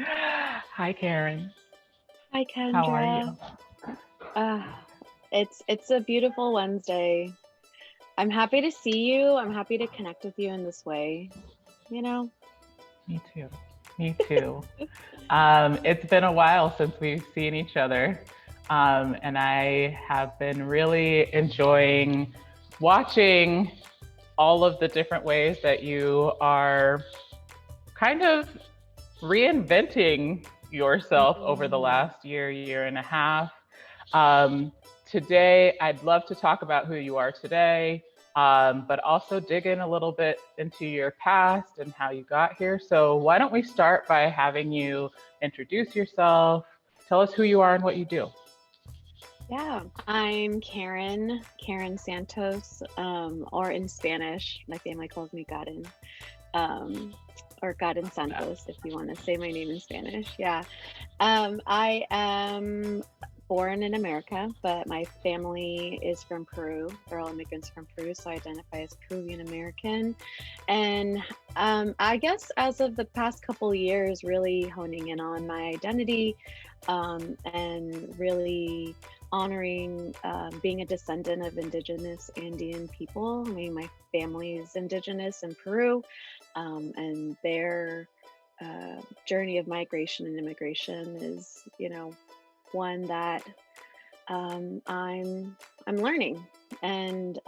Hi, Karen. Hi, How are Kendra. you? Uh, it's a beautiful Wednesday. I'm happy to see you. I'm happy to connect with you in this way, you know? Me too. Me too. It's been a while since we've seen each other, and I have been really enjoying watching all of the different ways that you are kind of reinventing yourself over the Mhm. last year, year and a half. Um, Today, I'd love to talk about who you are today, but also dig in a little bit into your past and how you got here. So, why don't we start by having you introduce yourself? Tell us who you are and what you do. Yeah, I'm Karen Santos, or in Spanish, my family calls me Karen, um, or Karen Santos, if you want to say my name in Spanish. Yeah. I am born in America, but my family is from Peru. They're all immigrants from Peru, so I identify as Peruvian American. And I guess as of the past couple of years, really honing in on my identity and really honoring being a descendant of indigenous Andean people. I mean, my family is indigenous in Peru, and their journey of migration and immigration is, one that um, I'm I'm learning and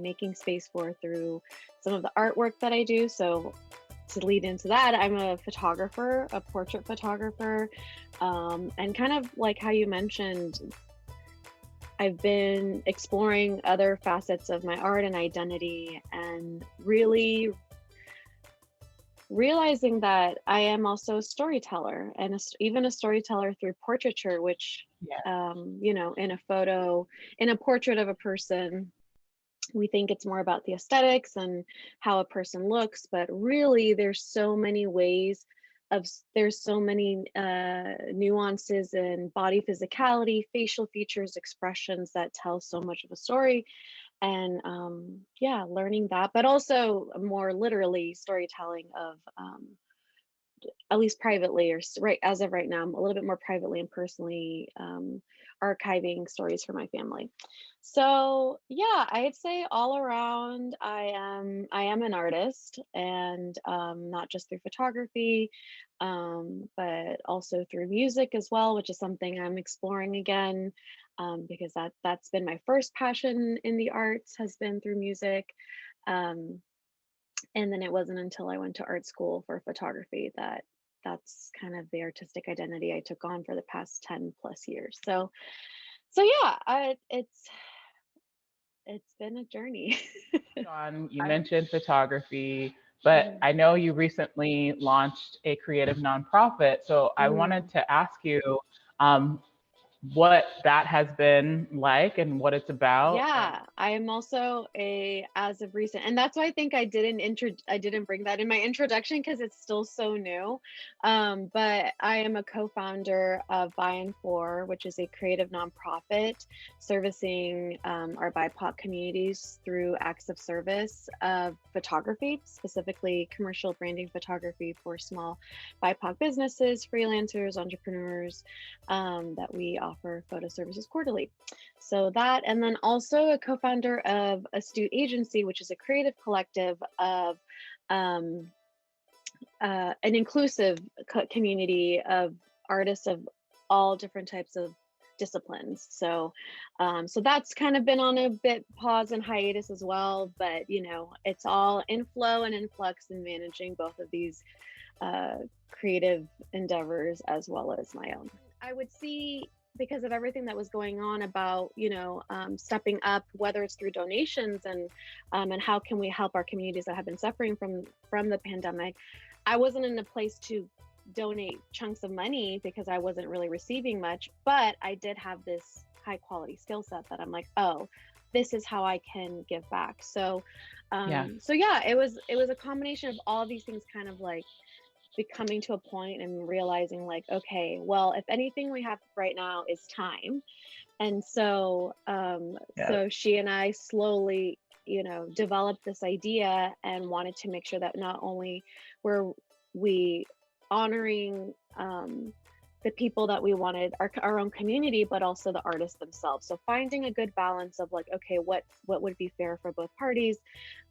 making space for through some of the artwork that I do. So to lead into that, I'm a photographer, a portrait photographer, and kind of like how you mentioned, I've been exploring other facets of my art and identity, and really realizing that I am also a storyteller and even a storyteller through portraiture, which, Yeah. in a photo, in a portrait of a person, we think it's more about the aesthetics and how a person looks, but really there's so many nuances in body physicality, facial features, expressions that tell so much of a story. And yeah, learning that, but also more literally storytelling of at least privately, right as of right now, I'm a little bit more privately and personally archiving stories for my family. So yeah, I'd say all around, I am an artist, and not just through photography, but also through music as well, which is something I'm exploring again, because that's been my first passion in the arts, has been through music. Um, and then it wasn't until I went to art school for photography that that's kind of the artistic identity I took on for the past 10 plus years. So yeah, it's been a journey. You mentioned photography, but Mhm. I know you recently launched a creative nonprofit. So I wanted Mm. to ask you, um, what that has been like and what it's about. And Yeah, I am also a as of recent, and that's why I think I didn't bring that in my introduction because it's still so new. But I am a co-founder of By and For, which is a creative nonprofit servicing our BIPOC communities through acts of service of photography, specifically commercial branding photography for small BIPOC businesses, freelancers, entrepreneurs, that we offer photo services quarterly. So that, and then also a co-founder of Astute Agency, which is a creative collective of um, an inclusive community of artists of all different types of disciplines. So that's kind of been on a bit pause and hiatus as well. But it's all in flow and in flux in managing both of these uh, creative endeavors as well as my own. I would see, because of everything that was going on about stepping up, whether it's through donations and how can we help our communities that have been suffering from the pandemic. I wasn't in a place to donate chunks of money because I wasn't really receiving much, but I did have this high quality skill set that I'm like, oh, this is how I can give back. yeah, So yeah, it was a combination of all of these things, kind of like becoming to a point and realizing, like, okay, well, if anything we have right now is time. And yeah, so she and I slowly, developed this idea and wanted to make sure that not only were we honoring the people that we wanted, our own community, but also the artists themselves. So finding a good balance of like, okay, what would be fair for both parties,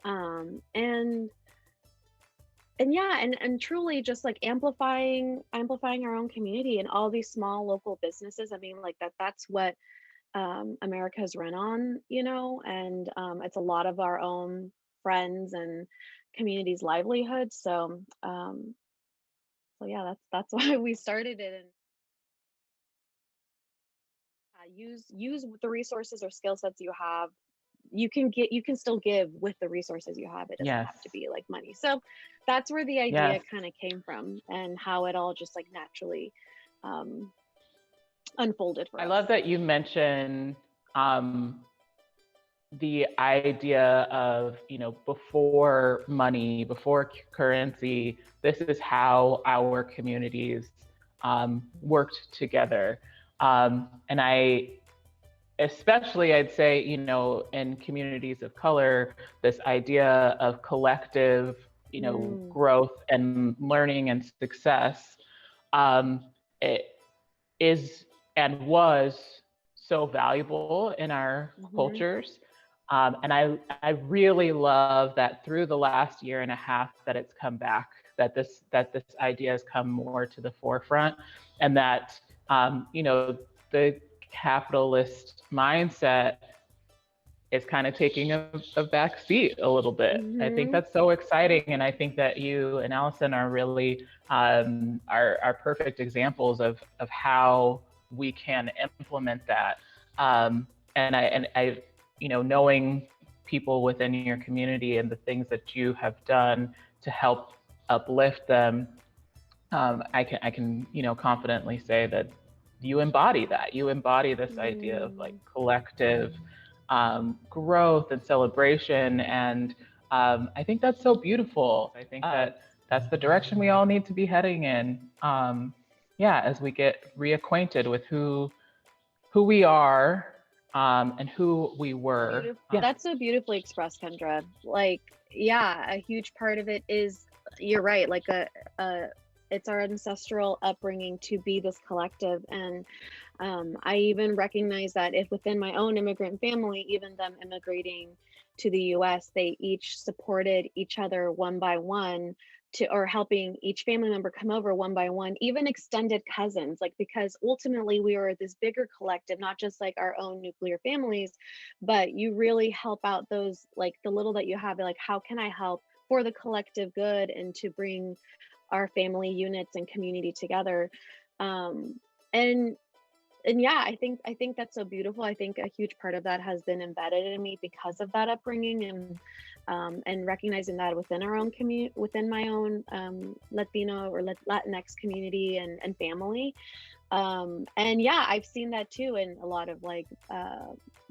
um, and and yeah, and truly just like amplifying our own community and all these small local businesses. I mean, like that's what America's run on, and it's a lot of our own friends and communities' livelihoods. So yeah, that's why we started it. And use the resources or skill sets you have. You can still give with the resources you have. It doesn't Yes. have to be like money. So that's where the idea Yes. kind of came from, and how it all just like naturally um, unfolded for I us. love that you mentioned um, the idea of, before money, before currency, this is how our communities worked together. And especially, I'd say, in communities of color, this idea of collective, Mm, growth and learning and success, it is and was so valuable in our hmm cultures. And I really love that through the last year and a half that it's come back, that this idea has come more to the forefront, and that the capitalist mindset is kind of taking a back seat a little bit. I think hmm that's so exciting, and I think that you and Allison are really are perfect examples of how we can implement that. And I, knowing people within your community and the things that you have done to help uplift them, I can confidently say that you embody that. You embody this idea of like mm. collective growth and celebration, and I think that's so beautiful. I think that that's the direction we all need to be heading in. Yeah, as we get reacquainted with who we are and who we were. Beautiful. That's so beautifully expressed, Kendra. Like, yeah, a huge part of it is, you're right, like a it's our ancestral upbringing to be this collective. And I even recognize that if within my own immigrant family, even them immigrating to the US, they each supported each other one by one, or helping each family member come over one by one, even extended cousins, like, because ultimately we were this bigger collective, not just like our own nuclear families, but you really help out those, like the little that you have, like, how can I help for the collective good and to bring our family units and community together. Um, and and yeah, I think that's so beautiful. I think a huge part of that has been embedded in me because of that upbringing, and recognizing that within our own community, within my own Latino or Latinx community and family. And yeah, I've seen that too in a lot of like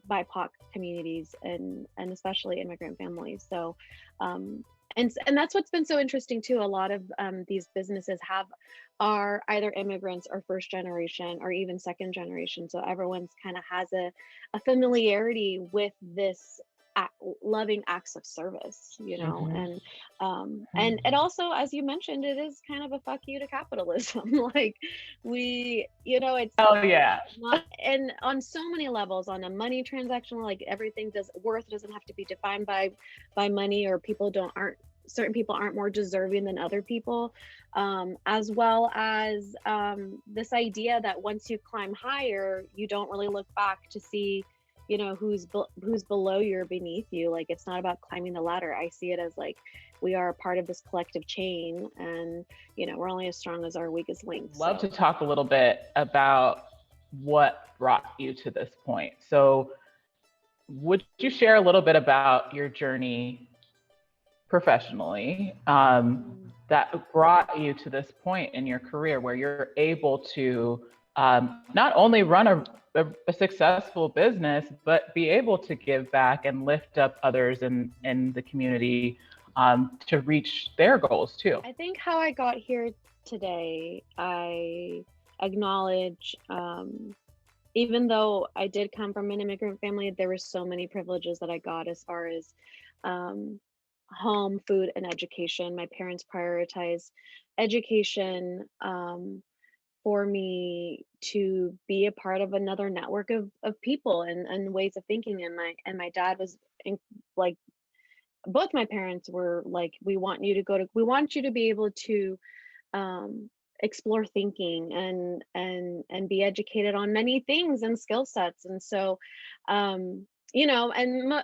BIPOC communities, and especially immigrant families. So um, and that's what's been so interesting too. A lot of these businesses are either immigrants or first generation or even second generation. So everyone's kind of has a familiarity with this loving acts of service, Mhm. and it also, as you mentioned, it is kind of a fuck you to capitalism. Like, it's Oh yeah. not, and on so many levels, on a money transaction, like everything does, worth doesn't have to be defined by money, or people don't aren't certain people aren't more deserving than other people, as well as this idea that once you climb higher, you don't really look back to see, who's below you or beneath you. Like, it's not about climbing the ladder. I see it as like, we are a part of this collective chain, and we're only as strong as our weakest link. Love to So talk a little bit about what brought you to this point. So, would you share a little bit about your journey professionally mm, that brought you to this point in your career where you're able to not only run a successful business, but be able to give back and lift up others in the community to reach their goals too? I think how I got here today, I acknowledge, even though I did come from an immigrant family, there were so many privileges that I got, as far as um, home, food, and education. My parents prioritized education, for me to be a part of another network of people and ways of thinking. And my dad was in, like, both my parents were like, we want you to be able to explore thinking and be educated on many things and skill sets. And so, and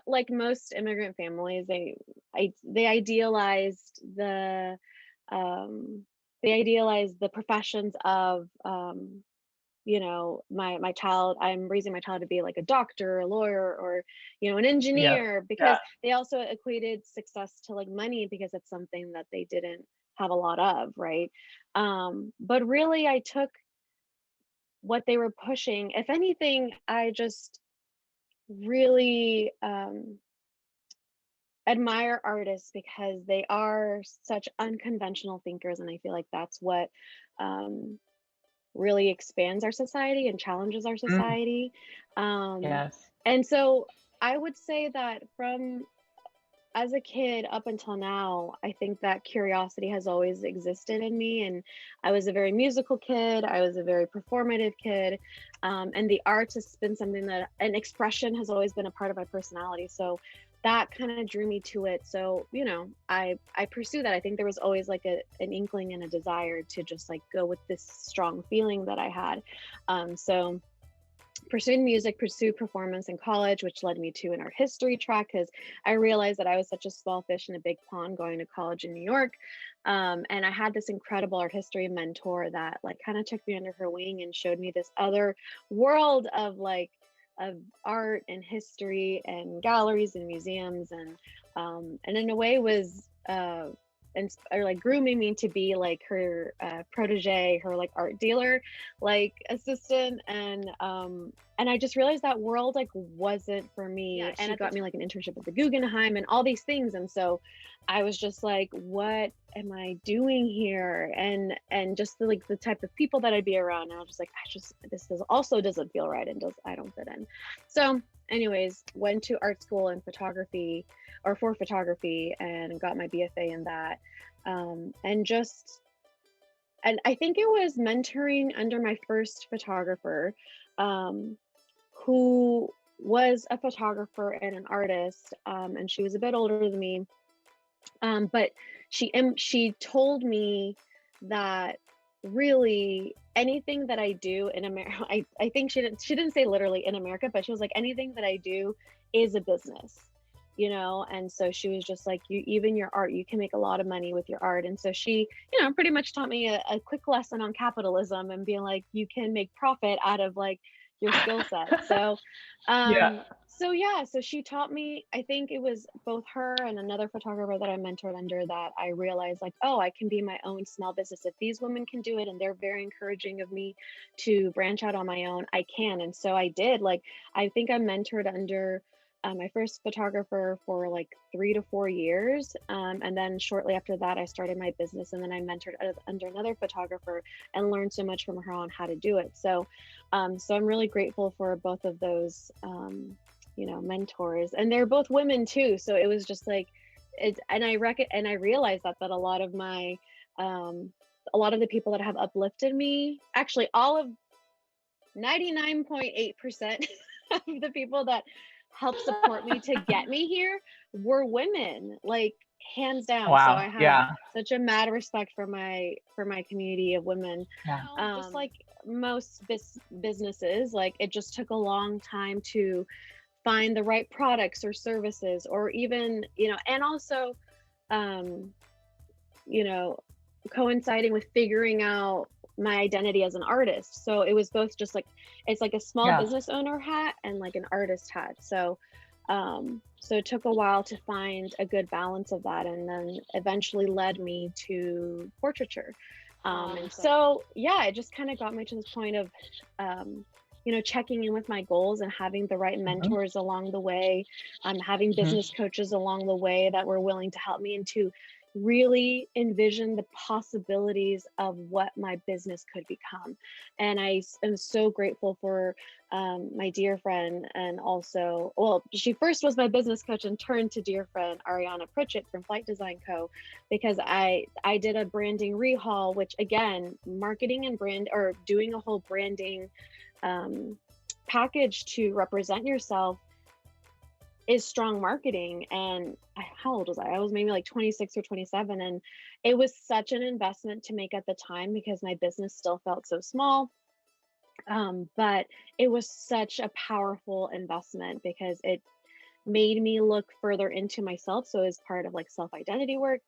like most immigrant families, they idealized um, the professions of, my child. I'm raising my child to be like a doctor, a lawyer, or an Yep. engineer, Yeah. because they also equated success to like money, because it's something that they didn't have a lot of, right? But really, I took what they were pushing. If anything, I just really admire artists because they are such unconventional thinkers, and I feel like that's what um, really expands our society and challenges our Mm, society. Um, yes. and so I would say that from as a kid up until now, I think that curiosity has always existed in me. And I was a very musical kid, I was a very performative kid. And the arts has been something that an expression has always been a part of my personality. So that kind of drew me to it. So, I pursue that. I think there was always like an inkling and a desire to just like go with this strong feeling that I had. So pursued music, pursued performance in college, which led me to an art history track, because I realized that I was such a small fish in a big pond going to college in New York. And I had this incredible art history mentor that like kind of took me under her wing and showed me this other world of like of art and history and galleries and museums, and in a way was or like grooming me to be like her protege, her like art dealer, like assistant. And I just realized that world like wasn't for me. Yeah, and She at the got me like an internship at the Guggenheim and all these things. And so I was just like, what am I doing here? And just like the type of people that I'd be around. And I was just like, this doesn't feel right, and I don't fit in. So anyways, went to art school in photography, or for photography, and got my BFA in that. And just and I think it was mentoring under my first photographer, um, who was a photographer and an artist, and she was a bit older than me. But she told me that really anything that I do in America, I think she didn't say literally in America, but she was like, anything that I do is a business, and so she was just like, even your art, you can make a lot of money with your art. And so she, pretty much taught me a quick lesson on capitalism and being like, you can make profit out of like your skill set. So Yeah. so she taught me. I think it was both her and another photographer that I mentored under that I realized like, oh, I can be my own small business. If these women can do it and they're very encouraging of me to branch out on my own, I can. And so I did. Like, I think I mentored under my first photographer for like 3 to 4 years. And then shortly after that, I started my business, and then I mentored under another photographer and learned so much from her on how to do it. So I'm really grateful for both of those, mentors, and they're both women too. So it was just like, and I realized that a lot of the people that have uplifted me, actually, all of 99.8% of the people that helped support me to get me here were women, like hands down. So I Wow. have Yeah. such a mad respect for my community of women. Yeah. Just like most businesses, like it just took a long time to find the right products or services, or even, and also, um, you know, coinciding with figuring out my identity as an artist. So it was both just like, it's like a small Yeah. business owner hat and like an artist hat. So it took a while to find a good balance of that, and then eventually led me to portraiture. And so yeah, it just kind of got me to this point of, checking in with my goals and having the right Mhm. mentors along the way, having Mhm. business coaches along the way that were willing to help me, and to really envision the possibilities of what my business could become. And am so grateful for my dear friend, and also, well, she first was my business coach and turned to dear friend Ariana Pritchett from Flight Design Co. Because I did a branding rehaul, which again, marketing and brand, or doing a whole branding um, package to represent yourself is strong marketing. And how old was I? I was maybe like 26 or 27. And it was such an investment to make at the time because my business still felt so small. But it was such a powerful investment because it made me look further into myself. So as part of like self-identity work,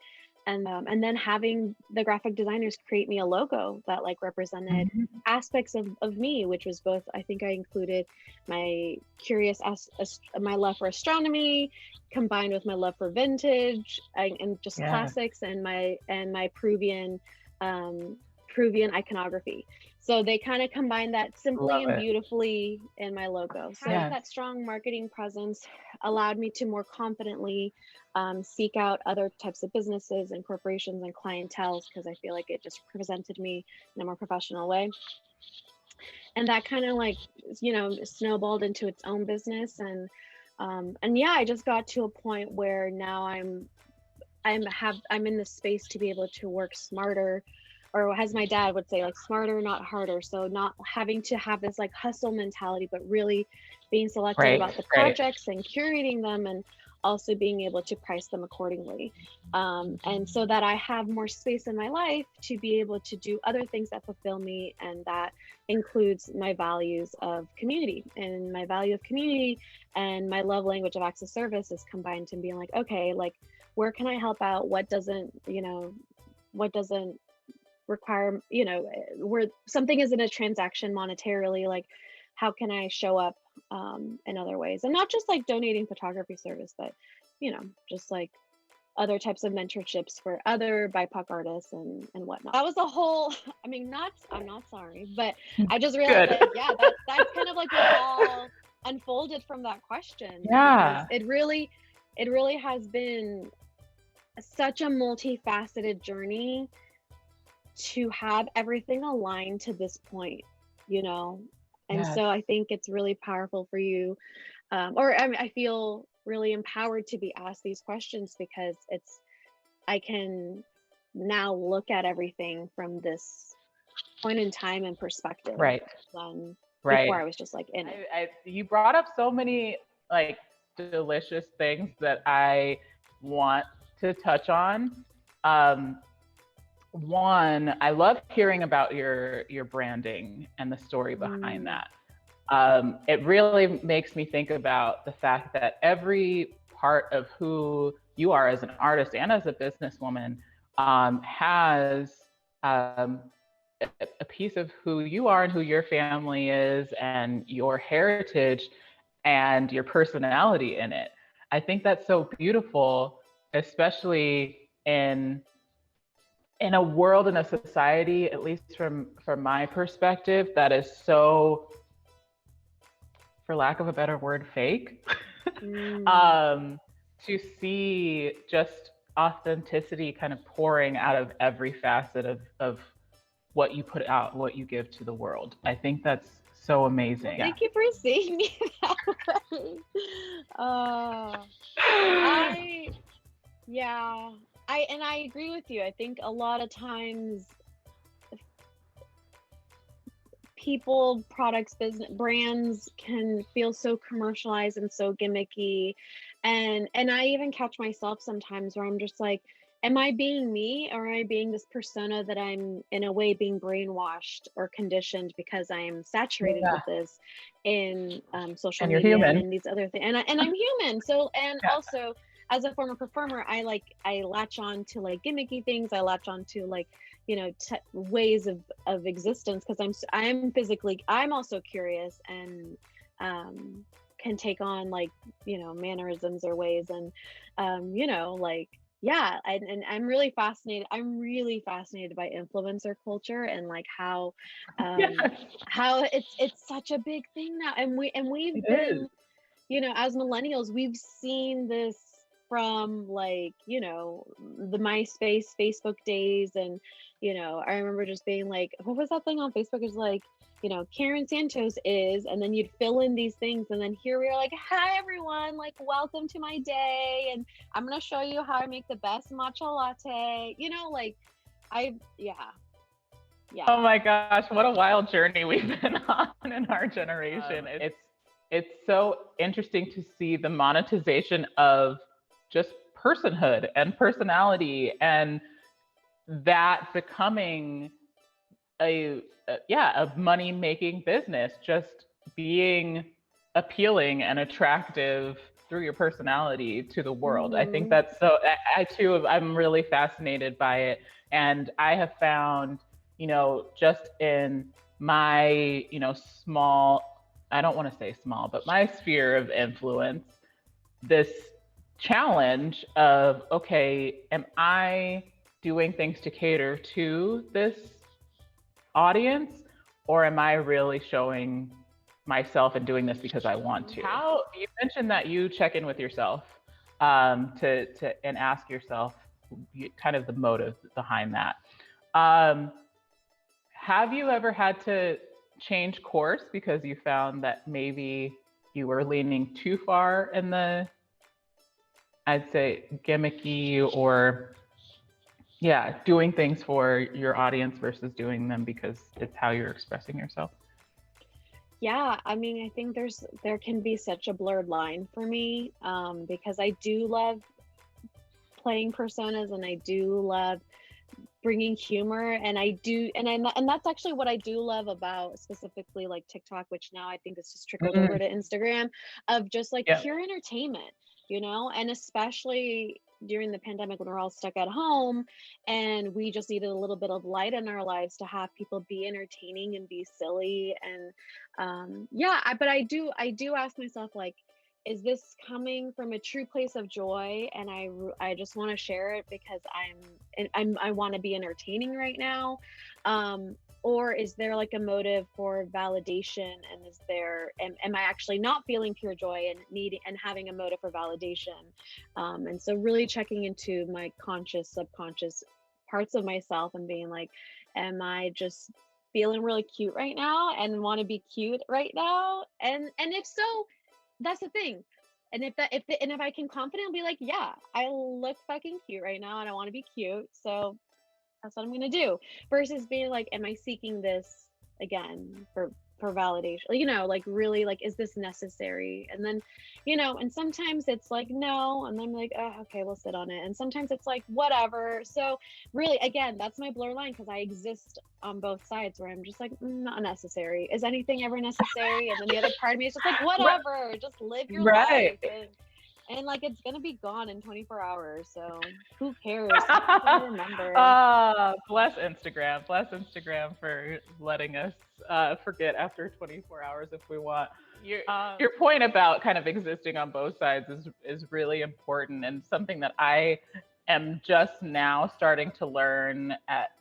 and then having the graphic designers create me a logo that like represented Mhm. aspects of me, which was both, I think I included my my love for astronomy combined with my love for vintage and just Yeah, classics, and my um, Peruvian iconography. So they kind of combine that simply love and it. beautifully in my logo. So having Yes. that strong marketing presence allowed me to more confidently seek out other types of businesses and corporations and clientels, because I feel like it just presented me in a more professional way. And that kind of like, snowballed into its own business. And yeah, I just got to a point where now I'm in the space to be able to work smarter, or as my dad would say, like smarter, not harder. So not having to have this like hustle mentality, but really being selective Right, about the right. projects and curating them, and also being able to price them accordingly. And so that I have more space in my life to be able to do other things that fulfill me. And that includes my values of community, and my value of community and my love language of acts of service is combined to being like, okay, like, where can I help out? What doesn't require, where something isn't a transaction monetarily, like how can I show up in other ways? And not just like donating photography service, but, just like other types of mentorships for other BIPOC artists and whatnot. That was a whole, I mean, I'm not sorry, but I just realized Good. like, yeah, that's kind of like what all unfolded from that question, because Yeah. it really has been such a multifaceted journey to have everything aligned to this point, you know? And Yes. so I think it's really powerful for you. Or I mean, I feel really empowered to be asked these questions because I can now look at everything from this point in time and perspective, Right. when before Right. I was just like in it. You brought up so many like delicious things that I want to touch on. Um, One, I love hearing about your branding and the story behind Mm, that. It really makes me think about the fact that every part of who you are as an artist and as a businesswoman has um, a piece of who you are and who your family is and your heritage and your personality in it. I think that's so beautiful, especially in a world, in a society, at least from my perspective, that is so, for lack of a better word, fake. mm. um, to see just authenticity kind of pouring out of every facet of what you put out, what you give to the world. I think that's so Well, amazing. thank you for seeing me that way. Uh, I Yeah, I agree with you. I think a lot of times people, products, business brands can feel so commercialized and so gimmicky. And I even catch myself sometimes where I'm just like, am I being me, or am I being this persona that I'm in a way being brainwashed or conditioned because I am saturated Yeah, with this in social and you're media and human. in these other things. And I'm human. So, and Yeah, also as a former performer, I latch on to like gimmicky things. I latch on to like, ways of existence, because I'm physically, I'm also curious, and can take on like, mannerisms or ways. And like, yeah. And I'm really fascinated by influencer culture, and like um yes, how it's such a big thing now. And it we've is. been, as millennials, we've seen this, from like, the MySpace, Facebook days. And, I remember just being like, what was that thing on Facebook? It's like, Karen Santos is, and then you'd fill in these things. And then here we are like, hi, everyone, like, welcome to my day. And I'm going to show you how I make the best matcha latte, like, yeah, Oh yeah. my gosh, what a wild journey we've been on in our generation. It's so interesting to see the monetization of just personhood and personality, and that becoming a money making business, just being appealing and attractive through your personality to the world. I think Hmm. that's so, I too, I'm really fascinated by it. And I have found, just in my, small, I don't want to say small, but my sphere of influence, this challenge of, okay, am I doing things to cater to this audience, or am I really showing myself and doing this because I want to? How you mentioned that you check in with yourself, to and ask yourself kind of the motive behind that. Um, have you ever had to change course because you found that maybe you were leaning too far in the, I'd say, gimmicky, or yeah, doing things for your audience versus doing them because it's how you're expressing yourself? Yeah, I mean, I think there can be such a blurred line for me, because I do love playing personas, and I do love bringing humor, and and that's actually what I do love about specifically like TikTok, which now I think this just trickled over Mm, to Instagram, of just like yeah. pure entertainment, and especially during the pandemic when we're all stuck at home and we just needed a little bit of light in our lives to have people be entertaining and be silly. And yeah, but I do ask myself, like, is this coming from a true place of joy, and I just want to share it because I want to be entertaining right now, or is there like a motive for validation, and am I actually not feeling pure joy and needing and having a motive for validation? And so really checking into my conscious, subconscious parts of myself and being like, am I just feeling really cute right now and want to be cute right now? And if so, that's the thing. And if I can confidently be like, yeah, I look fucking cute right now and I want to be cute, so that's what I'm gonna do. Versus being like, am I seeking this again for validation? Like, really, like, is this necessary? And then, and sometimes it's like no, and then I'm like, oh, okay, we'll sit on it. And sometimes it's like whatever. So really, again, that's my blur line because I exist on both sides where I'm just like, not necessary. Is anything ever necessary? And then the other part of me is just like, whatever, just live your Right. life. And like it's gonna be gone in 24 hours, so who cares? Who's gonna remember? Bless Instagram. Bless Instagram for letting us forget after 24 hours if we want. Your point about kind of existing on both sides is really important, and something that I am just now starting to learn at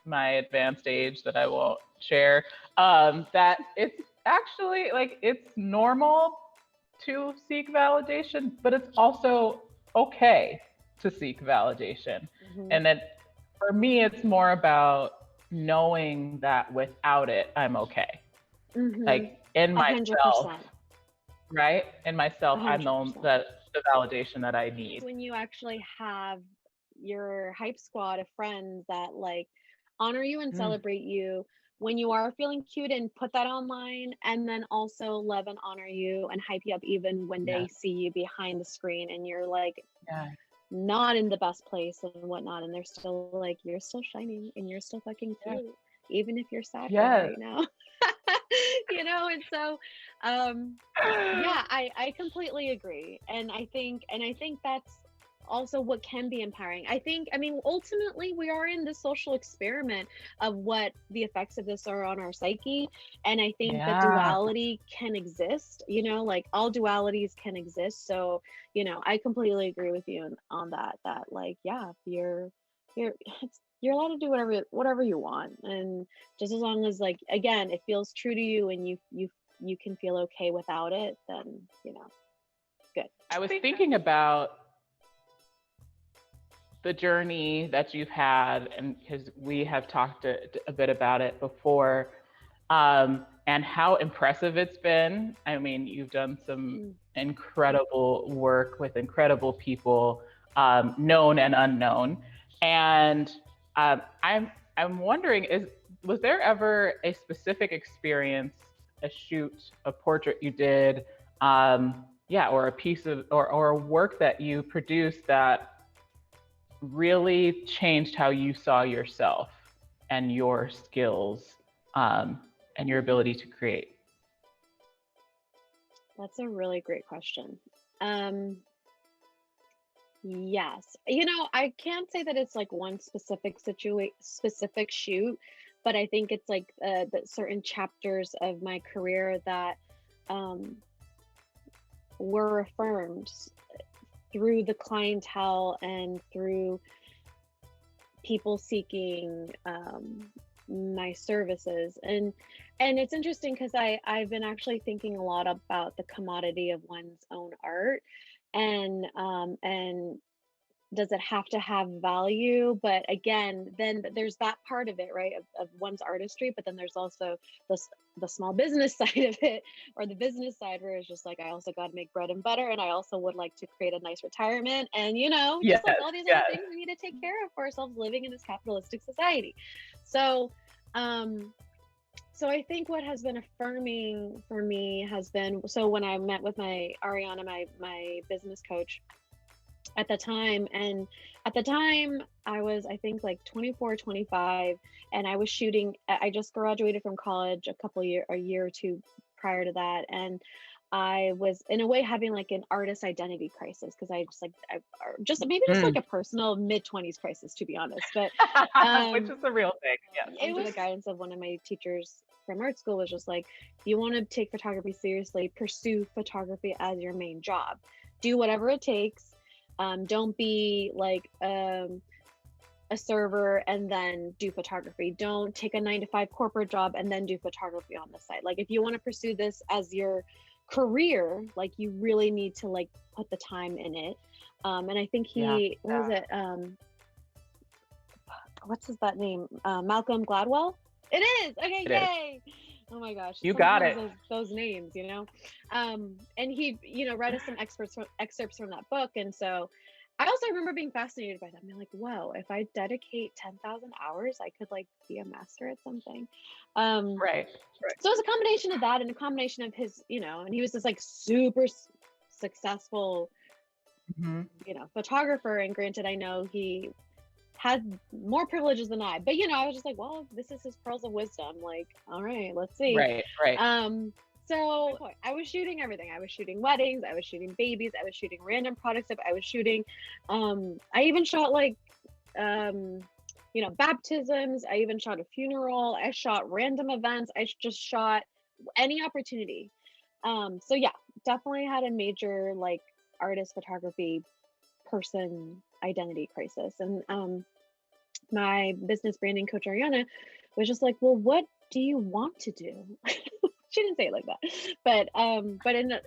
my advanced age that I won't share. That it's actually like it's normal to seek validation, but it's also okay to seek validation. Mhm. And then for me, it's more about knowing that without it, I'm okay. Mhm. Like in myself, 100%. right? In myself, I know 100%. that the validation that I need. When you actually have your hype squad of friends that like honor you and Mm, celebrate you when you are feeling cute and put that online, and then also love and honor you and hype you up even when yeah, they see you behind the screen and you're like yeah, not in the best place and whatnot, and they're still like, you're still shining and you're still fucking yeah, cute even if you're sad yes. right now. And so yeah, I completely agree. And I think that's also what can be empowering. I mean, ultimately we are in this social experiment of what the effects of this are on our psyche. And I think that Yeah. duality can exist, like all dualities can exist. So, I completely agree with you on that, like, yeah, you're you're allowed to do whatever you want. And just as long as, like, again, it feels true to you and you can feel okay without it, then good. I was thinking about the journey that you've had, and because we have talked a bit about it before, and how impressive it's been. I mean, you've done some Mm. incredible work with incredible people, known and unknown. And I'm wondering, was there ever a specific experience, a shoot, a portrait you did, yeah, or a piece of or a work that you produced that really changed how you saw yourself and your skills, and your ability to create? That's a really great question. Um, yes. You know, I can't say that it's like one specific shoot, but I think it's like that certain chapters of my career that um, were affirmed through the clientele and through people seeking my services. And it's interesting because I've been actually thinking a lot about the commodity of one's own art, and does it have to have value? But again, then there's that part of it, right, of one's artistry, but then there's also the small business side of it, or the business side, where it's just like, I also got to make bread and butter, and I also would like to create a nice retirement, and Yes, just like all these other yes. things we need to take care of for ourselves living in this capitalistic society. So um so I think what has been affirming for me has been, so when I met with my Ariana, my business coach at the time, and at the time I was, I think, like 24, 25, and I was shooting. I just graduated from college a year or two prior to that, and I was in a way having like an artist identity crisis, because just maybe just like Mm. a personal mid-20s crisis, to be honest. But Which um is the real thing. Yes. it was the guidance of one of my teachers from art school, was just like, if you want to take photography seriously, pursue photography as your main job. Do whatever it takes. Don't be like a server and then do photography. Don't take a 9 to 5 corporate job and then do photography on the side. Like, if you want to pursue this as your career, like, you really need to like put the time in it. And I think Yeah. what was it? What's his that name? Malcolm Gladwell. It is okay. It is. Yay! Oh my gosh! You got Sometimes it. those names, and he, read us some excerpts from that book, and so I also remember being fascinated by that. I'm like, whoa! If I dedicate 10,000 hours, I could like be a master at something. Um, Right. Right. so it's a combination of that and a combination of his, and he was this like super successful, Hmm. photographer. And granted, I know he had more privileges than I, but I was just like, well, this is his pearls of wisdom. Like, all right, let's see. Right. Right. So I was shooting everything. I was shooting weddings, I was shooting babies, I was shooting random products, I was shooting, I even shot like, baptisms, I even shot a funeral, I shot random events, I just shot any opportunity. So yeah, definitely had a major like artist photography person identity crisis. And my business branding coach Ariana was just like, well, what do you want to do? She didn't say it like that,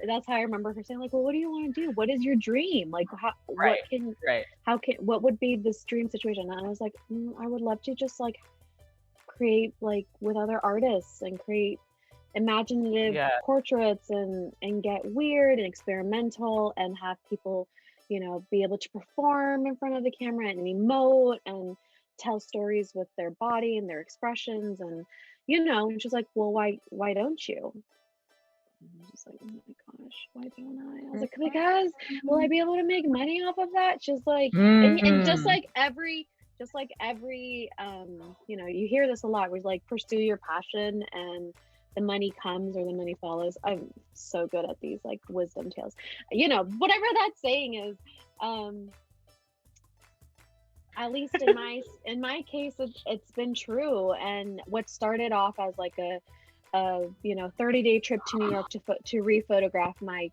that's how I remember her saying, like, well, what do you want to do? What is your dream? Like, Right. Right. what would be this dream situation? And I was like, I would love to just like create like with other artists and create imaginative Yeah. portraits, and get weird and experimental, and have people, be able to perform in front of the camera and emote and tell stories with their body and their expressions. And she's like, well, why don't you? And I'm just like, oh my gosh, why don't I? I was like, because will I be able to make money off of that? She's like, and Mm. just like every you hear this a lot, where like, pursue your passion and the money comes or the money follows. I'm so good at these like wisdom tales, whatever that saying is. At least in my case, it's been true. And what started off as like a 30-day trip to New York to re-photograph my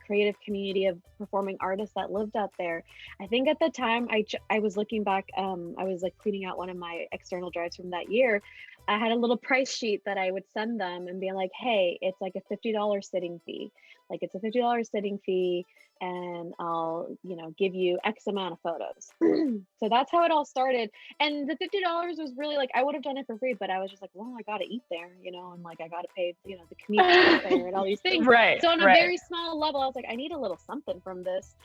creative community of performing artists that lived out there. I think at the time I was looking back, I was like cleaning out one of my external drives from that year. I had a little price sheet that I would send them and be like, hey, it's like a $50 sitting fee. Like it's a $50 sitting fee and I'll, give you X amount of photos. So that's how it all started. And the $50 was really like, I would have done it for free, but I was just like, well, I got to eat there, and like I got to pay, the commute to get there and all these things. Right. So on a right. very small level, I was like, I need a little something from this.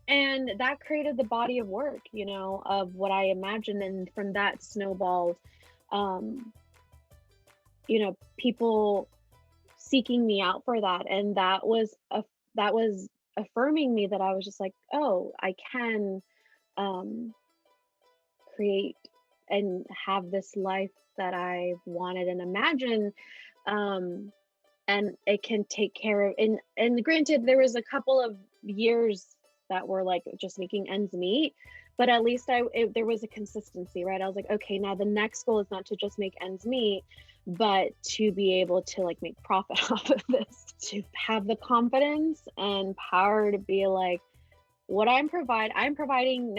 And that created the body of work, of what I imagined. And from that snowballed, people seeking me out for that. And that was affirming me that I was just like, oh, I can create and have this life that I wanted and imagined. And it can take care of, and granted, there was a couple of years that were like just making ends meet, but at least there was a consistency, right? I was like, okay, now the next goal is not to just make ends meet, but to be able to like make profit off of this, to have the confidence and power to be like, what I'm providing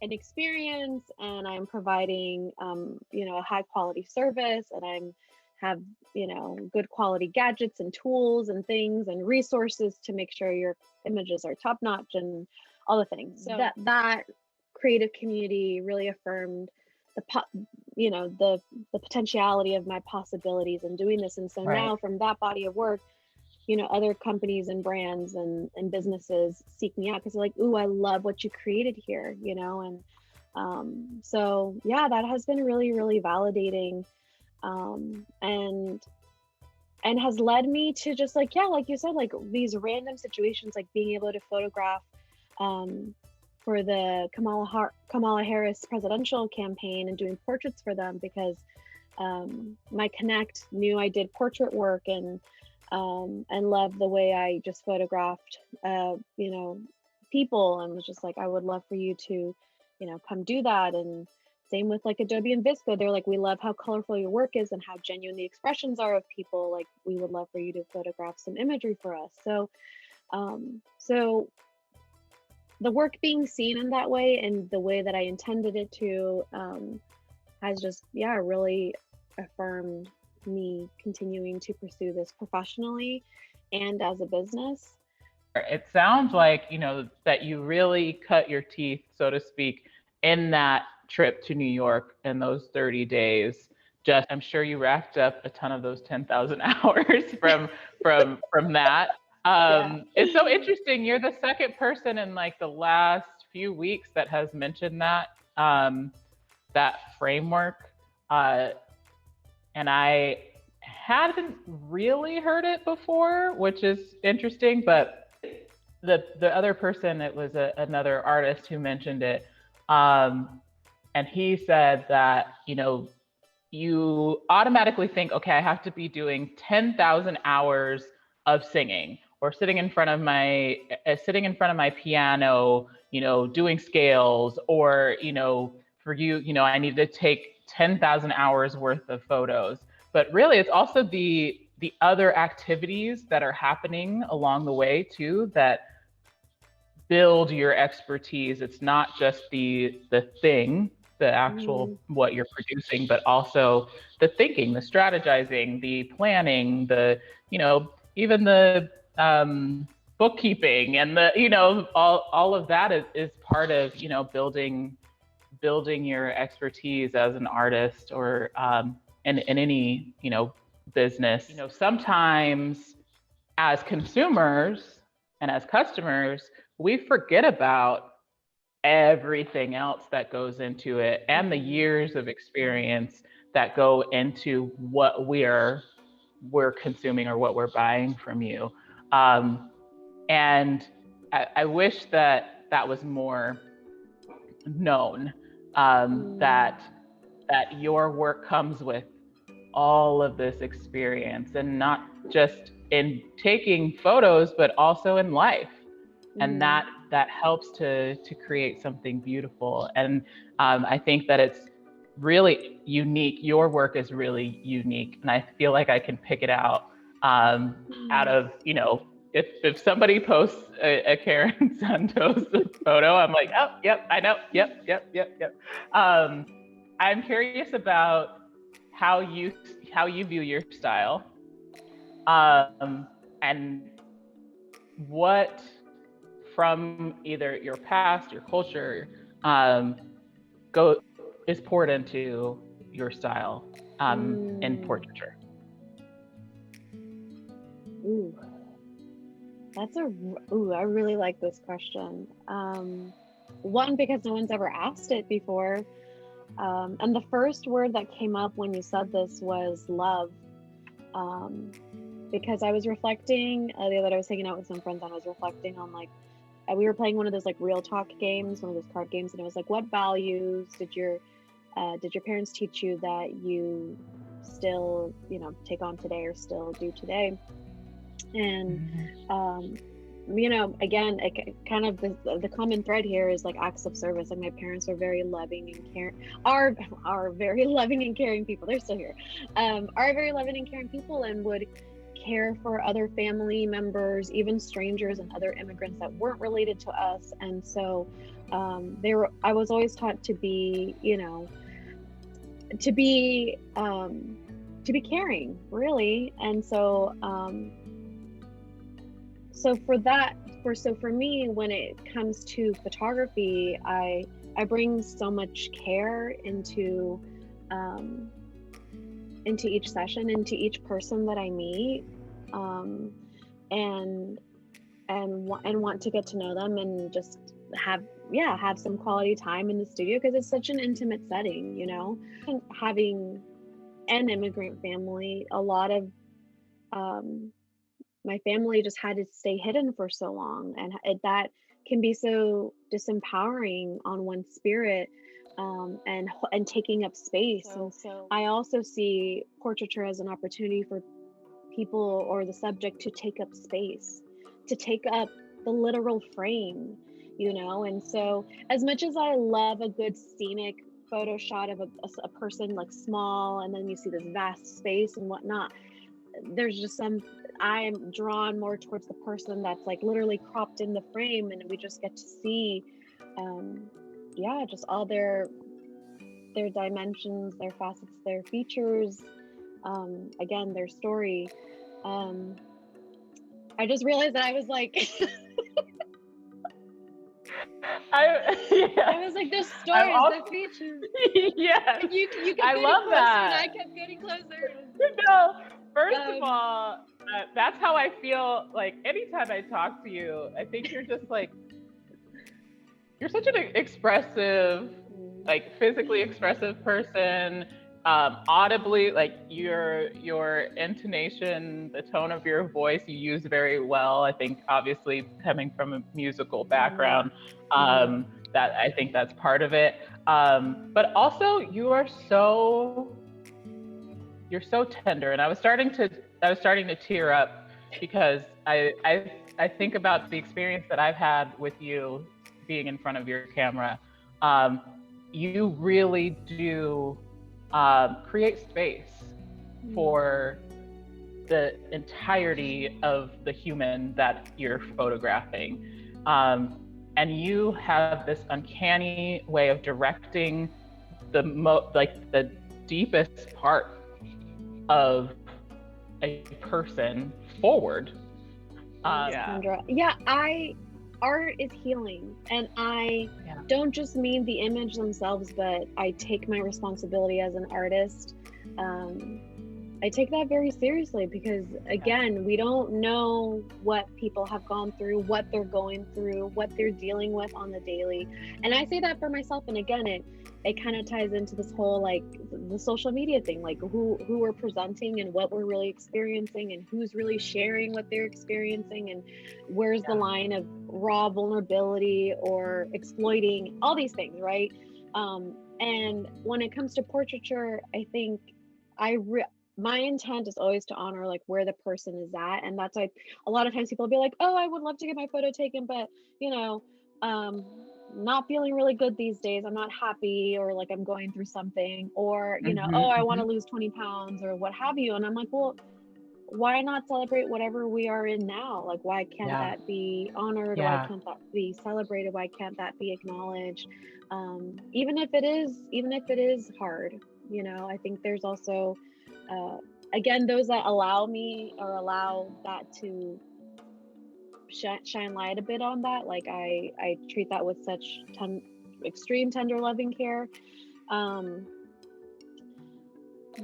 an experience, and I'm providing a high quality service, and I'm have good quality gadgets and tools and things and resources to make sure your images are top notch and all the things. So that creative community really affirmed the potentiality of my possibilities in doing this. And so now from that body of work, other companies and brands and businesses seek me out because they're like, ooh, I love what you created here, and so yeah, that has been really, really validating, and has led me to just like, yeah, like you said, like these random situations, like being able to photograph for the Kamala Harris presidential campaign and doing portraits for them because my Connect knew I did portrait work and loved the way I just photographed, people, and was just like, I would love for you to, come do that. And same with like Adobe and Visco. They're like, we love how colorful your work is and how genuine the expressions are of people. Like, we would love for you to photograph some imagery for us. So, so the work being seen in that way and the way that I intended it to, has just, really affirmed me continuing to pursue this professionally and as a business. It sounds like, that you really cut your teeth, so to speak, in that trip to New York in those 30 days. I'm sure you racked up a ton of those 10,000 hours from that. It's so interesting. You're the second person in like the last few weeks that has mentioned that framework. And I hadn't really heard it before, which is interesting, but the other person, it was another artist who mentioned it, and he said that you automatically think, okay, I have to be doing 10,000 hours of singing or sitting in front of my piano, doing scales, or for you, I need to take 10,000 hours worth of photos. But really, it's also the other activities that are happening along the way too that build your expertise. It's not just the thing, the actual what you're producing, but also the thinking, the strategizing, the planning, the even the bookkeeping, and the all of that is part of building your expertise as an artist, or in any business. Sometimes as consumers and as customers, we forget about everything else that goes into it and the years of experience that go into what we're consuming or what we're buying from you. And I wish that was more known, that your work comes with all of this experience, and not just in taking photos, but also in life. And that helps to create something beautiful. And I think that it's really unique. Your work is really unique, and I feel like I can pick it out of if somebody posts a Karen Santos photo, I'm like, oh, yep, I know, yep. I'm curious about how you view your style. And what from either your past, your culture, go is poured into your style in Mm, portraiture? ooh, ooh, I really like this question. One, because no one's ever asked it before. And the first word that came up when you said this was love. Um, because I was reflecting the other day, I was hanging out with some friends and I was reflecting on like, we were playing one of those like real talk games, one of those card games, and it was like, what values did your parents teach you that you still, take on today or still do today? And Mm-hmm. um, again, kind of the common thread here is like acts of service. Like my parents are very loving and caring, are very loving and caring people. They're still here, are very loving and caring people, and would care for other family members, even strangers and other immigrants that weren't related to us. And so, I was always taught to be, to be, to be caring, really. And so, so for that so for me, when it comes to photography, I bring so much care um into each session, into each person that I meet, um and and want to get to know them and just have have some quality time in the studio because it's such an intimate setting, and having an immigrant family, a lot of um my family just had to stay hidden for so long, and that can be so disempowering on one's spirit, and taking up space. And So I also see portraiture as an opportunity for people or the subject to take up space, to take up the literal frame, and so as much as I love a good scenic photo shot of a person like small, and then you see this vast space and whatnot, there's just some I'm drawn more towards the person that's like literally cropped in the frame, and we just get to see, um, yeah, just all their dimensions, their facets, their features, again, their story. Um, I just realized that I was like, I I yes, was like, the I'm stories, the also features. yes, Like you kept I getting love closer, and that. I kept getting closer. It was No, first of um, all, that's how I feel. Like anytime I talk to you, I think you're just like you're such an expressive, like physically expressive person. Audibly, like your intonation, the tone of your voice, you use very well. I think obviously coming from a musical mm, background, mhm. that I think that's part of it. But also you're so tender, and I was starting to tear up because I think about the experience that I've had with you being in front of your camera. Um, you really do create space Mm. for the entirety of the human that you're photographing. And you have this uncanny way of directing like the deepest part of a person forward. Thanks, Yeah. Kendra. Yeah, art is healing, and I Yeah. don't just mean the image themselves, but I take my responsibility as an artist. Um, I take that very seriously because, Yeah. again, we don't know what people have gone through, what they're going through, what they're dealing with on the daily. And I say that for myself. And again, it kind of ties into this whole like the social media thing, like who we're presenting and what we're really experiencing and who's really sharing what they're experiencing, and where's the Yeah. line of raw vulnerability or exploiting all these things, right? And when it comes to portraiture, I think I my intent is always to honor like where the person is at, and that's like a lot of times people will be like, oh, I would love to get my photo taken, but you know um not feeling really good these days, I'm not happy, or like I'm going through something, or oh, I want to Mm-hmm. lose 20 pounds or what have you. And I'm like, well, why not celebrate whatever we are in now? Like, why can't Yeah. that be honored? Why Yeah. can't that be celebrated? Why can't that be acknowledged? Even if it is hard, I think there's also uh, again, those that allow me or allow that to shine light a bit on that, like I treat that with such extreme tender loving care. Um,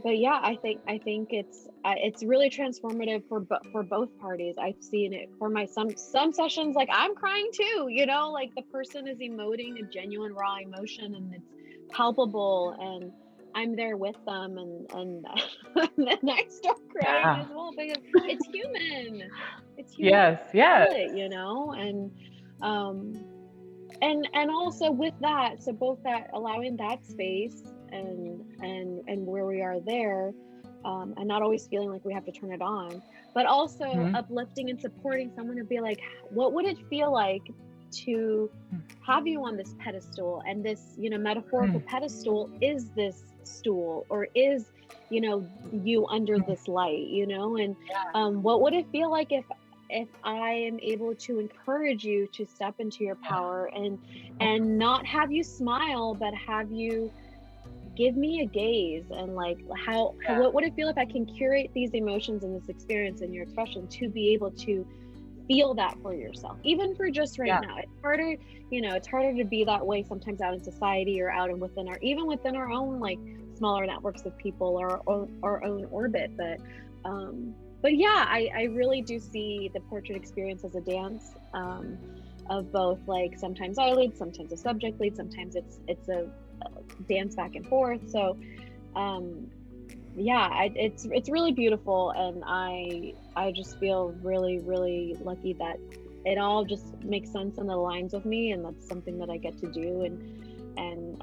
but yeah, I think it's really transformative for for both parties. I've seen it for my some sessions, like I'm crying too, you know, like the person is emoting a genuine raw emotion and it's palpable, and I'm there with them, and and then I start crying Yeah. as well because it's human. It's human, Yes. feel Yes. it, you know. And um and also with that, so both that, allowing that space, and where we are there, and not always feeling like we have to turn it on, but also Mhm. uplifting and supporting someone to be like, what would it feel like to have you on this pedestal, and this, you know, metaphorical Mhm. pedestal is this stool, or is, you know, you under Mhm. this light, you know. And what would it feel like if I am able to encourage you to step into your power, and not have you smile, but have you give me a gaze, and like how Yeah. what would it feel if I can curate these emotions and this experience and your expression to be able to feel that for yourself, even for just right Yeah. now. It's harder, you know, it's harder to be that way sometimes out in society, or out and within our, even within our own like smaller networks of people, or our own orbit. But yeah, I really do see the portrait experience as a dance, of both, like sometimes I lead, sometimes a subject lead, sometimes it's a dance back and forth. So um yeah, it's really beautiful, and I just feel really, really lucky that it all just makes sense and aligns with me, and that's something that I get to do. And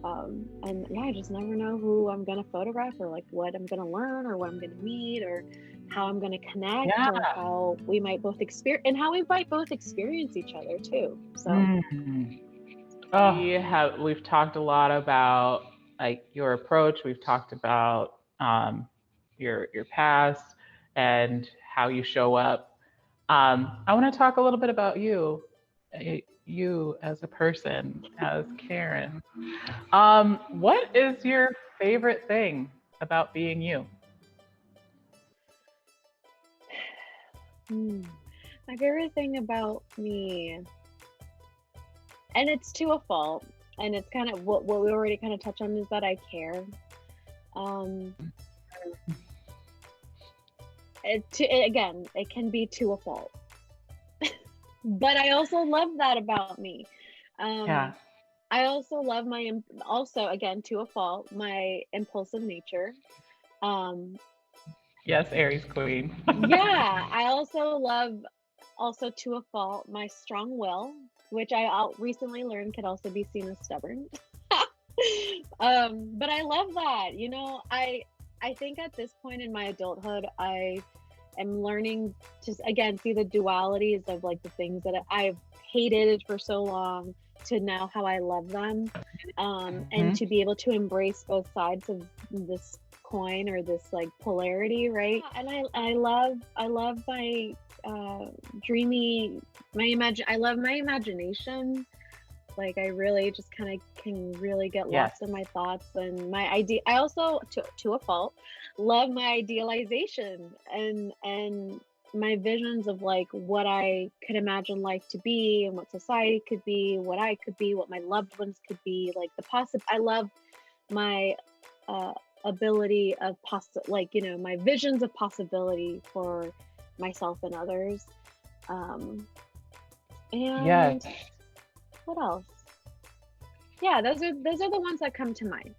yeah, I just never know who I'm gonna photograph, or like what I'm gonna learn, or what I'm gonna meet, or how I'm gonna connect, Yeah. or how we might both experience, and how we might both experience each other too. So Mm. We've talked a lot about like your approach. We've talked about your past and how you show up. I want to talk a little bit about you as a person, as Karen. What is your favorite thing about being you? hmm, my favorite thing about me, and it's to a fault, and it's kind of what we already kind of touched on, is that I care. Um, again, it can be to a fault, but I also love that about me. Yeah. Um, I also love also, again, to a fault, my impulsive nature. Um, Yes, Aries Queen. yeah, I also love, also to a fault, my strong will, which recently learned could also be seen as stubborn. But I love that. You know, I think at this point in my adulthood, I am learning to again see the dualities of like the things that I've hated for so long, to now how I love them, and Mhm. to be able to embrace both sides of this coin, or this like polarity, right? And I love my dreamy, I love my imagination. Like I really just kind of can really get Yes. lost in my thoughts and my idea. I also, to a fault, love my idealization, and my visions of like what I could imagine life to be, and what society could be, what I could be, what my loved ones could be. Like I love my uh, ability of like, you know, my visions of possibility for myself and others. Um, Yes. and what else? Yeah, those are the ones that come to mind.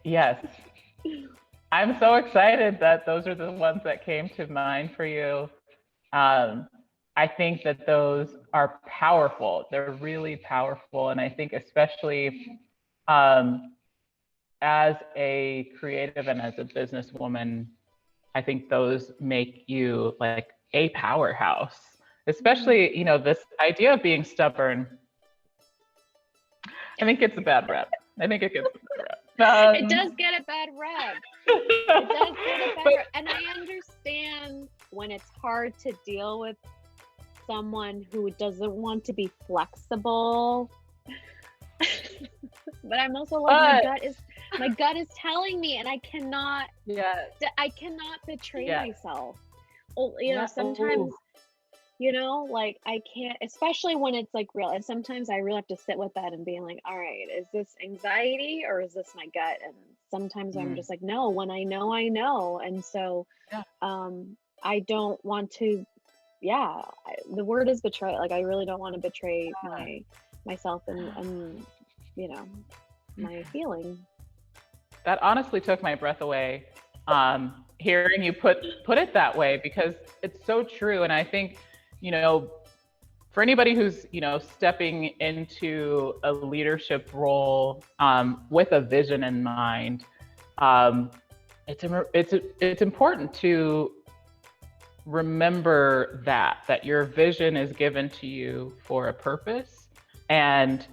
Yes. I'm so excited that those are the ones that came to mind for you. Um, I think that those are powerful. They're really powerful. And I think, especially um, as a creative and as a businesswoman, I think those make you like a powerhouse. Mhm. Especially, this idea of being stubborn, I think it's a bad rep. I think it gets a bad rep. It does get a bad rep. It does get a bad But rep. And I understand when it's hard to deal with someone who doesn't want to be flexible. But I'm also like, but My gut is telling me, and Yes. I cannot betray Yes. myself. Oh, Yeah. Oh, sometimes, like I can't, especially when it's like real. And sometimes I really have to sit with that and being like, all right, is this anxiety or is this my gut? And sometimes I'm mm, just like, no, when I know, I know. And so yeah. I don't want to, yeah, the word is betray. Like I really don't want to betray myself and, you know, my feeling. That honestly took my breath away, hearing you put it that way, because it's so true. And I think, you know, for anybody who's, stepping into a leadership role, with a vision in mind, um, it's important to remember that your vision is given to you for a purpose, and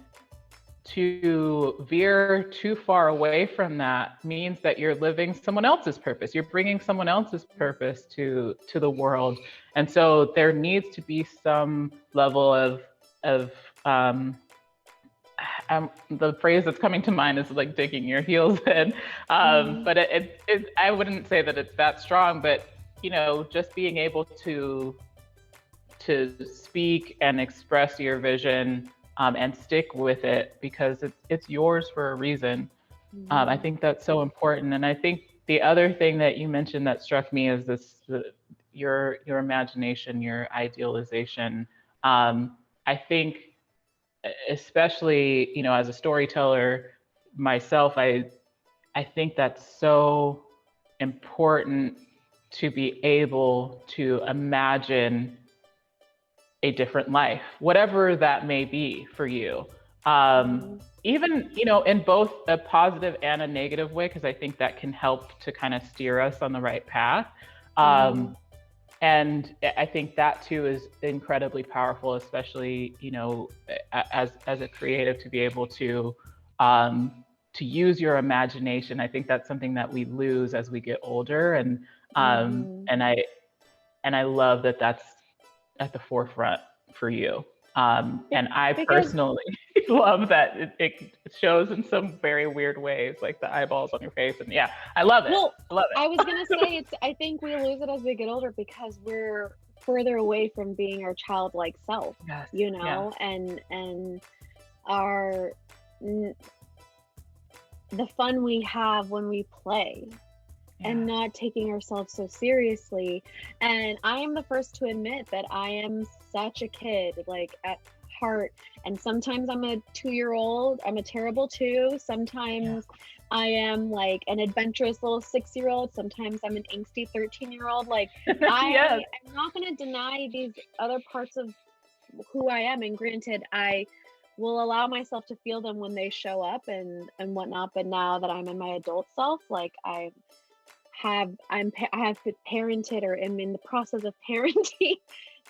to veer too far away from that means that you're living someone else's purpose. You're bringing someone else's purpose to the world, and so there needs to be some level of um, the phrase that's coming to mind is like digging your heels in. Hmm. But I wouldn't say that it's that strong, but just being able to speak and express your vision, and stick with it because it's yours for a reason. I Hmm. think that's so important. And I think the other thing that you mentioned that struck me is your imagination, your idealization. I think, especially as a storyteller myself, I think that's so important to be able to imagine a different life, whatever that may be for you. Hmm. Even, in both a positive and a negative way, because I think that can help to kind of steer us on the right path. Hmm. Um, and I think that too is incredibly powerful, especially, as a creative, to be able to use your imagination. I think that's something that we lose as we get older, and um, Hmm. and I and I love that that's at the forefront for you. And I Because, personally love that it shows in some very weird ways, like the eyeballs on your face. And yeah, I love it. well, I love I was gonna it. say I think we lose it as we get older because we're further away from being our childlike self, Yes. Yeah. and our n- the fun we have when we play and Yeah. not taking ourselves so seriously. And I am the first to admit that I am such a kid, like at heart. And sometimes I'm a 2-year old. I'm a terrible two. Yeah. Sometimes I am like an adventurous little 6-year old. Sometimes I'm an angsty 13-year old. Like Yes. I am not going to deny these other parts of who I am. And granted, I will allow myself to feel them when they show up and whatnot. But now that I'm in my adult self, like I have parented or am in the process of parenting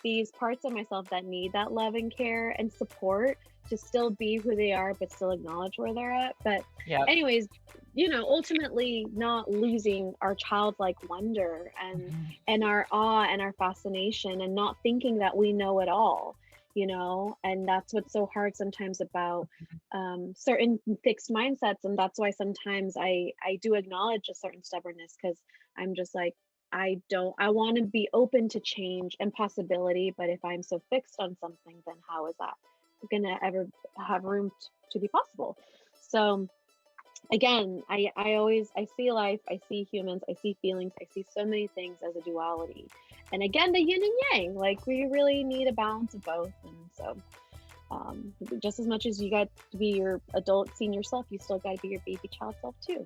these parts of myself that need that love and care and support to still be who they are but still acknowledge where they're at. But Yep. anyways, ultimately not losing our childlike wonder Mhm. and our awe and our fascination and not thinking that we know it all. And that's what's so hard sometimes about certain fixed mindsets. And that's why sometimes I do acknowledge a certain stubbornness because I'm just like, I want to be open to change and possibility, but if I'm so fixed on something, then how is that gonna ever have room to be possible? So again, I see life, I see humans, I see feelings, I see so many things as a duality. And again, the yin and yang, like we really need a balance of both. And so just as much as you got to be your adult senior self, you still got to be your baby child self too.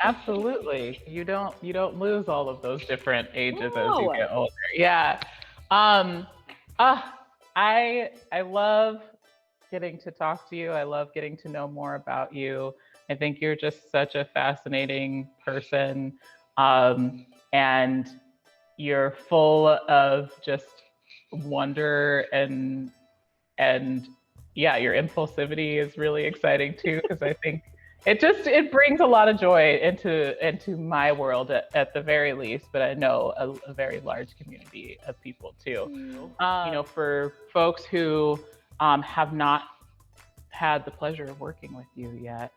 Absolutely. You don't lose all of those different ages as you No. get older. Yeah. Um, uh, I love getting to talk to you. I love getting to know more about you. I think you're just such a fascinating person. And you're full of just wonder, and yeah, your impulsivity is really exciting too, because I think it brings a lot of joy into my world at the very least, but I know a very large community of people too. Mm. For folks who have not had the pleasure of working with you yet,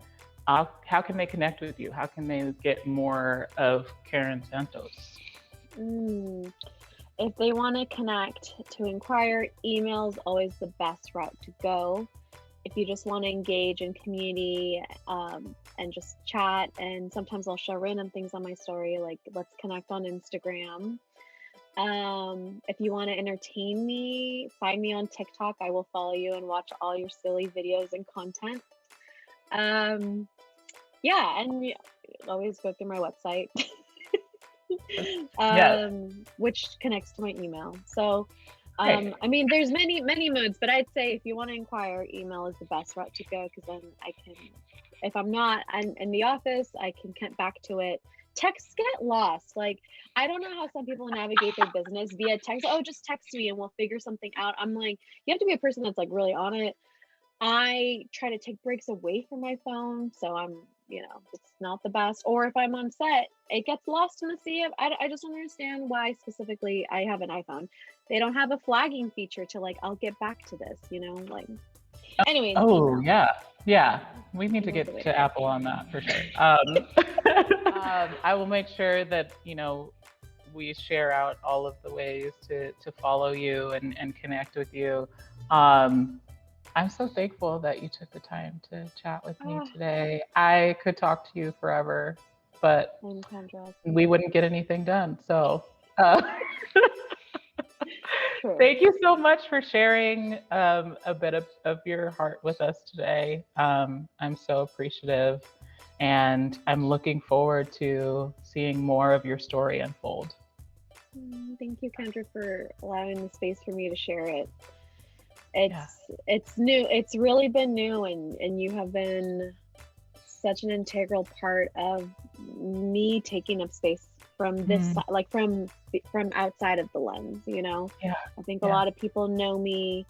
how can they connect with you? How can they get more of Karen Santos? Mm. If they want to connect to inquire, email is always the best route to go. If you just want to engage in community and just chat, and sometimes I'll share random things on my story, like let's connect on Instagram. If you want to entertain me, find me on TikTok. I will follow you and watch all your silly videos and content. Um, yeah, and always go through my website. Yes. Which connects to my email. So, Right. I mean, there's many modes, but I'd say if you want to inquire, email is the best route to go because then I can, if I'm not in the office, I can get back to it. Texts get lost. Like, I don't know how some people navigate their business via text. Oh, just text me and we'll figure something out. I'm like, you have to be a person that's like really on it. I try to take breaks away from my phone, so it's not the best. Or if I'm on set, it gets lost in the sea of. I just don't understand why specifically I have an iPhone. They don't have a flagging feature to like, I'll get back to this, like. Anyways, Oh, email. yeah. Yeah. We need to Email's the get way to to go. Apple on that for sure. I will make sure that, we share out all of the ways to follow you and connect with you. Um, I'm so thankful that you took the time to chat with me Ah, today. I could talk to you forever, but I'm Kendra. we wouldn't get anything done. So, uh, True. thank you so much for sharing a bit of your heart with us today. I'm so appreciative, and I'm looking forward to seeing more of your story unfold. Thank you, Kendra, for allowing the space for me to share it. Yeah. It's new. It's really been new, and you have been such an integral part of me taking up space from this Mm, like from outside of the lens. yeah. I think a Yeah. lot of people know me,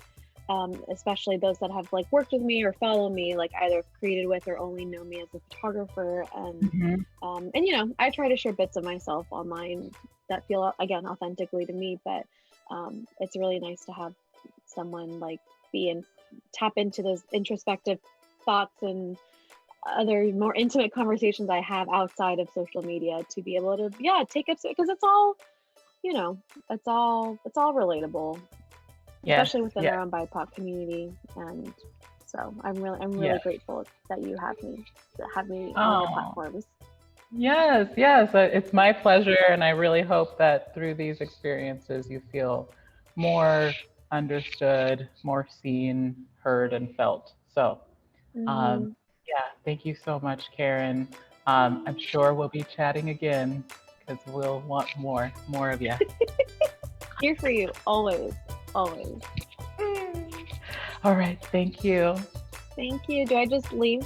especially those that have like worked with me or follow me, like either created with or only know me as a photographer. Mhm. And I try to share bits of myself online that feel again authentically to me, but it's really nice to have someone like be and tap into those introspective thoughts and other more intimate conversations I have outside of social media to be able to take up because it's all you know it's all relatable, Yes. especially within Yes. our own BIPOC community. And so I'm really Yes. grateful that you have me on your Oh. platforms. Yes, yes, it's my pleasure, and I really hope that through these experiences you feel more understood, more seen, heard, and felt. So, um, Hmm. yeah, thank you so much, Karen. I'm sure we'll be chatting again because we'll want more of you. Here for you always, always. All right, thank you. Thank you. Do I just leave?